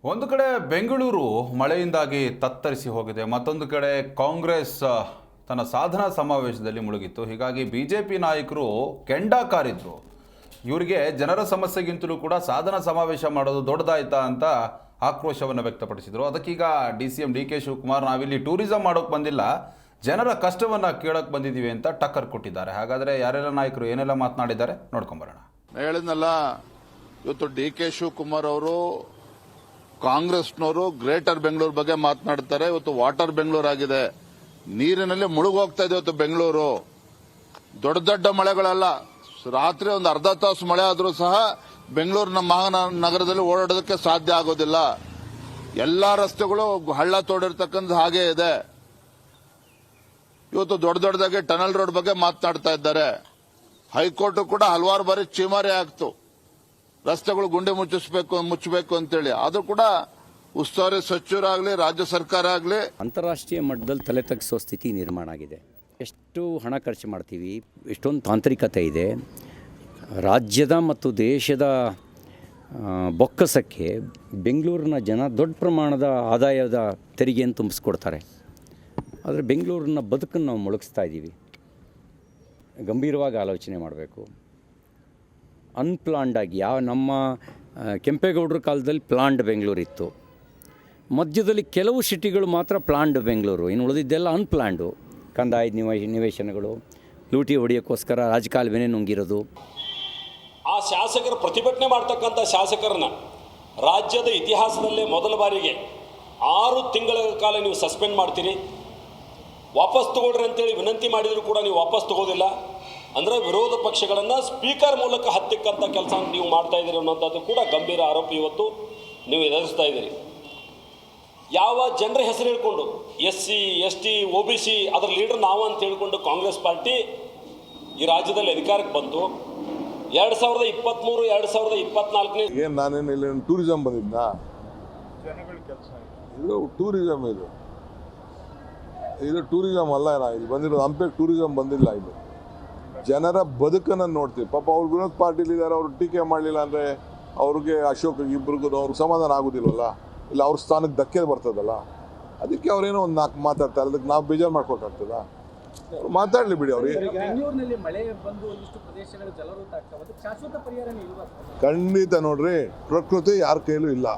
ಒಂದು ಕಡೆ ಬೆಂಗಳೂರು ಮಳೆಯಿಂದಾಗಿ ತತ್ತರಿಸಿ ಹೋಗಿದೆ, ಮತ್ತೊಂದು ಕಡೆ ಕಾಂಗ್ರೆಸ್ ತನ್ನ ಸಾಧನಾ ಸಮಾವೇಶದಲ್ಲಿ ಮುಳುಗಿತ್ತು. ಹೀಗಾಗಿ ಬಿಜೆಪಿ ನಾಯಕರು ಕೆಂಡ ಕಾರಿದ್ರು. ಇವರಿಗೆ ಜನರ ಸಮಸ್ಯೆಗಿಂತಲೂ ಕೂಡ ಸಾಧನಾ ಸಮಾವೇಶ ಮಾಡೋದು ದೊಡ್ಡದಾಯ್ತಾ ಅಂತ ಆಕ್ರೋಶವನ್ನು ವ್ಯಕ್ತಪಡಿಸಿದರು. ಅದಕ್ಕೀಗ DCM DK ಶಿವಕುಮಾರ್, ನಾವಿಲ್ಲಿ ಟೂರಿಸಂ ಮಾಡೋಕೆ ಬಂದಿಲ್ಲ, ಜನರ ಕಷ್ಟವನ್ನು ಕೇಳೋಕೆ ಬಂದಿದ್ದೀವಿ ಅಂತ ಟಕ್ಕರ್ ಕೊಟ್ಟಿದ್ದಾರೆ. ಹಾಗಾದರೆ ಯಾರೆಲ್ಲ ನಾಯಕರು ಏನೆಲ್ಲ ಮಾತನಾಡಿದ್ದಾರೆ ನೋಡ್ಕೊಂಬರೋಣ. ಹೇಳಿದ್ನಲ್ಲ, ಇವತ್ತು DK ಶಿವಕುಮಾರ್ ಅವರು ಕಾಂಗ್ರೆಸ್ನವರು ಗ್ರೇಟರ್ ಬೆಂಗಳೂರು ಬಗ್ಗೆ ಮಾತನಾಡ್ತಾರೆ. ಇವತ್ತು ವಾಟರ್ ಬೆಂಗಳೂರು ಆಗಿದೆ, ನೀರಿನಲ್ಲಿ ಮುಳುಗೋಗ್ತಾ ಇದೆ ಇವತ್ತು ಬೆಂಗಳೂರು. ದೊಡ್ಡ ದೊಡ್ಡ ಮಳೆಗಳಲ್ಲ, ರಾತ್ರಿ ಒಂದು ಅರ್ಧ ತಾಸು ಮಳೆ ಆದರೂ ಸಹ ಬೆಂಗಳೂರಿನ ಮಹಾನಗರದಲ್ಲಿ ಓಡಾಡೋದಕ್ಕೆ ಸಾಧ್ಯ ಆಗೋದಿಲ್ಲ. ಎಲ್ಲಾ ರಸ್ತೆಗಳು ಹಳ್ಳ ತೋಡಿರ್ತಕ್ಕಂಥ ಹಾಗೆ ಇದೆ. ಇವತ್ತು ದೊಡ್ಡ ದೊಡ್ಡದಾಗಿ ಟನಲ್ ರೋಡ್ ಬಗ್ಗೆ ಮಾತನಾಡ್ತಾ ಇದ್ದಾರೆ. ಹೈಕೋರ್ಟ್ ಕೂಡ ಹಲವಾರು ಬಾರಿ ಚೀಮಾರಿ ಆಗ್ತು, ರಸ್ತೆಗಳು ಗುಂಡಿ ಮುಚ್ಚಬೇಕು ಅಂತೇಳಿ. ಅದು ಕೂಡ ಉಸ್ತುವಾರಿ ಸಚಿವರಾಗಲಿ ರಾಜ್ಯ ಸರ್ಕಾರ ಆಗಲಿ ಅಂತಾರಾಷ್ಟ್ರೀಯ ಮಟ್ಟದಲ್ಲಿ ತಲೆ ತಗ್ಗಿಸೋ ಸ್ಥಿತಿ ನಿರ್ಮಾಣ ಆಗಿದೆ. ಎಷ್ಟು ಹಣ ಖರ್ಚು ಮಾಡ್ತೀವಿ, ಎಷ್ಟೊಂದು ತಾಂತ್ರಿಕತೆ ಇದೆ. ರಾಜ್ಯದ ಮತ್ತು ದೇಶದ ಬೊಕ್ಕಸಕ್ಕೆ ಬೆಂಗಳೂರಿನ ಜನ ದೊಡ್ಡ ಪ್ರಮಾಣದ ಆದಾಯದ ತೆರಿಗೆಯನ್ನು ತುಂಬಿಸ್ಕೊಡ್ತಾರೆ. ಆದರೆ ಬೆಂಗಳೂರಿನ ಬದುಕನ್ನು ನಾವು ಮುಳುಗಿಸ್ತಾ ಇದ್ದೀವಿ. ಗಂಭೀರವಾಗಿ ಆಲೋಚನೆ ಮಾಡಬೇಕು. ಅನ್ಪ್ಲಾನ್ಡಾಗಿ ನಮ್ಮ ಕೆಂಪೇಗೌಡರ ಕಾಲದಲ್ಲಿ ಪ್ಲಾನ್ಡ್ ಬೆಂಗಳೂರು ಇತ್ತು. ಮಧ್ಯದಲ್ಲಿ ಕೆಲವು ಸಿಟಿಗಳು ಮಾತ್ರ ಪ್ಲಾನ್ಡ್ ಬೆಂಗಳೂರು, ಇನ್ನು ಉಳಿದಿದ್ದೆಲ್ಲ ಅನ್ಪ್ಲಾನ್ಡು. ಕಂದಾಯದ ನಿವೇಶನಗಳು ಲೂಟಿ ಹೊಡೆಯೋಕ್ಕೋಸ್ಕರ ರಾಜಕಾಲುವೆನೇ ನುಂಗಿರೋದು. ಆ ಶಾಸಕರು ಪ್ರತಿಭಟನೆ ಮಾಡ್ತಕ್ಕಂಥ ಶಾಸಕರನ್ನ ರಾಜ್ಯದ ಇತಿಹಾಸದಲ್ಲೇ ಮೊದಲ ಬಾರಿಗೆ 6 ತಿಂಗಳ ಕಾಲ ನೀವು ಸಸ್ಪೆಂಡ್ ಮಾಡ್ತೀರಿ. ವಾಪಸ್ ತಗೊಳ್ರಿ ಅಂತೇಳಿ ವಿನಂತಿ ಮಾಡಿದರೂ ಕೂಡ ನೀವು ವಾಪಸ್ ತಗೋದಿಲ್ಲ. ಅಂದರೆ ವಿರೋಧ ಪಕ್ಷಗಳನ್ನು ಸ್ಪೀಕರ್ ಮೂಲಕ ಹತ್ತಿಕ್ಕಂಥ ಕೆಲಸ ನೀವು ಮಾಡ್ತಾ ಇದ್ದೀರಿ ಅನ್ನೋಂಥದ್ದು ಕೂಡ ಗಂಭೀರ ಆರೋಪ ಇವತ್ತು ನೀವು ಎದುರಿಸ್ತಾ ಇದ್ದೀರಿ. ಯಾವ ಜನರ ಹೆಸರು ಹೇಳ್ಕೊಂಡು SC ST OBC ಅದರ ಲೀಡರ್ ನಾವು ಅಂತ ಹೇಳ್ಕೊಂಡು ಕಾಂಗ್ರೆಸ್ ಪಾರ್ಟಿ ಈ ರಾಜ್ಯದಲ್ಲಿ ಅಧಿಕಾರಕ್ಕೆ ಬಂತು. 2023 2024 ಏನು ನಾನೇನು ಇಲ್ಲಿ ಟೂರಿಸಂ ಬಂದಿದ್ನಾ? ಇದು ಟೂರಿಸಂ, ಇದು ಟೂರಿಸಂ ಅಲ್ಲ. ಇಲ್ಲಿ ಬಂದಿರೋದು ಹಂಪೆಗೆ ಟೂರಿಸಂ ಬಂದಿಲ್ಲ. ಇದು ಜನರ ಬದುಕನ್ನು ನೋಡ್ತೀವಿ. ಪಾಪ ಅವ್ರು ವಿರೋಧ ಪಾರ್ಟಿಲಿದ್ದಾರೆ, ಅವ್ರು ಟೀಕೆ ಮಾಡಲಿಲ್ಲ ಅಂದರೆ ಅವ್ರಿಗೆ ಅಶೋಕ್ ಇಬ್ಬರಿಗೂ ಅವ್ರಿಗೆ ಸಮಾಧಾನ ಆಗೋದಿಲ್ವಲ್ಲ, ಇಲ್ಲ ಅವ್ರ ಸ್ಥಾನಕ್ಕೆ ಧಕ್ಕೆ ಬರ್ತದಲ್ಲ. ಅದಕ್ಕೆ ಅವ್ರೇನೋ ಒಂದು 4 ಮಾತಾಡ್ತಾರೆ, ಅದಕ್ಕೆ ನಾವು ಬೇಜಾರು ಮಾಡ್ಕೊಳ್ಕಾಗ್ತದ? ಅವ್ರು ಮಾತಾಡಲಿ ಬಿಡಿ. ಅವ್ರಿಗೆ ಬೆಂಗಳೂರಿನಲ್ಲಿ ಮಳೆ ಬಂದು ಒಂದಿಷ್ಟು ಪ್ರದೇಶಗಳು ಜಲಾವೃತ ಆಗ್ತವೆ, ಶಾಶ್ವತ ಪರಿಹಾರ ಇಲ್ವಾ? ಖಂಡಿತ ನೋಡ್ರಿ, ಪ್ರಕೃತಿ ಯಾರ ಕೈಲೂ ಇಲ್ಲ.